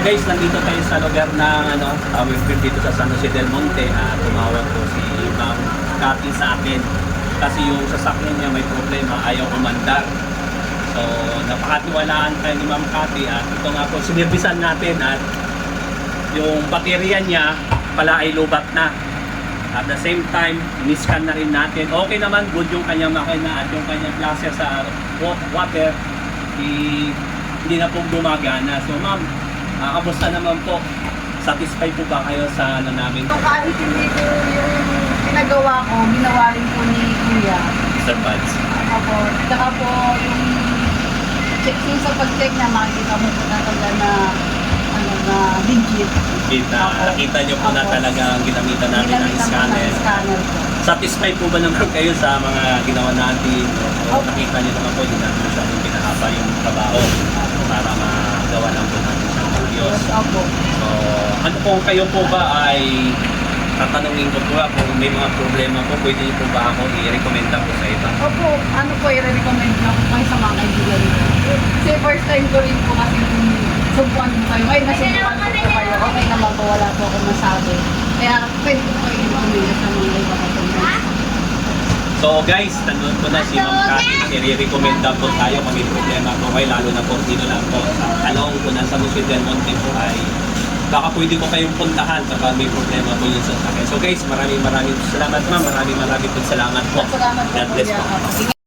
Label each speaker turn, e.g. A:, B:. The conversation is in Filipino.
A: guys, nandito tayo sa lugar ng Tower Bridge dito sa San Jose del Monte. Tumawag po si Ma'am Cathy sa akin kasi yung sasakyan niya may problema, ayaw umandar. So napakatiwalaan tayo ni Ma'am Cathy at ito nga po sinirbisan natin at yung baterya niya pala ay lubat na. At the same time, ni-scan na rin natin. Okay naman, good yung kanyang makina at yung kanyang klase sa water hindi na po gumagana. So ma'am, kamusta naman po? Satisfied po ba kayo sa namin?
B: Kahit hindi ko yung pinagawa ko, ginawa rin po ni Kuya.
A: Sir Pads.
B: Opo. Saka po yung sa pag-check na makikita mo po na talaga na legit.
A: Nakita nyo po na talagang ginamitan natin ng scanner.
B: Po.
A: Satisfied po ba naman kayo sa mga ginawa natin? O nakita nyo naman po, hindi natin siya yung pinahaba yung trabaho para magawa lang po natin siya ng ayos.
B: Opo.
A: So, ano po kayo po ba ay tatanungin ko po kung may mga problema po, pwede niyo po ba ako i-recommenda po sa iba?
B: Opo, ano po i-recommend na po kayo sa mga kaibigan ko. Kasi first time ko rin po kasi subukan po kayo. Ngayon nasubukan po kayo. Okay naman po, wala po akong masabi. Kaya pwede po kayo i-recommend sa mga iba ko.
A: So guys, tanong ko na si Ma'am Cathy, i-recommenda po tayo kung may problema po kayo, lalo na po dito lang po sa Talong po ng San Jose del Monte po ay baka pwede ko kayong puntahan kapag may problema po yun sa akin. So guys, maraming salamat ma'am, maraming po salamat po.
B: Salamat po.
A: God bless po.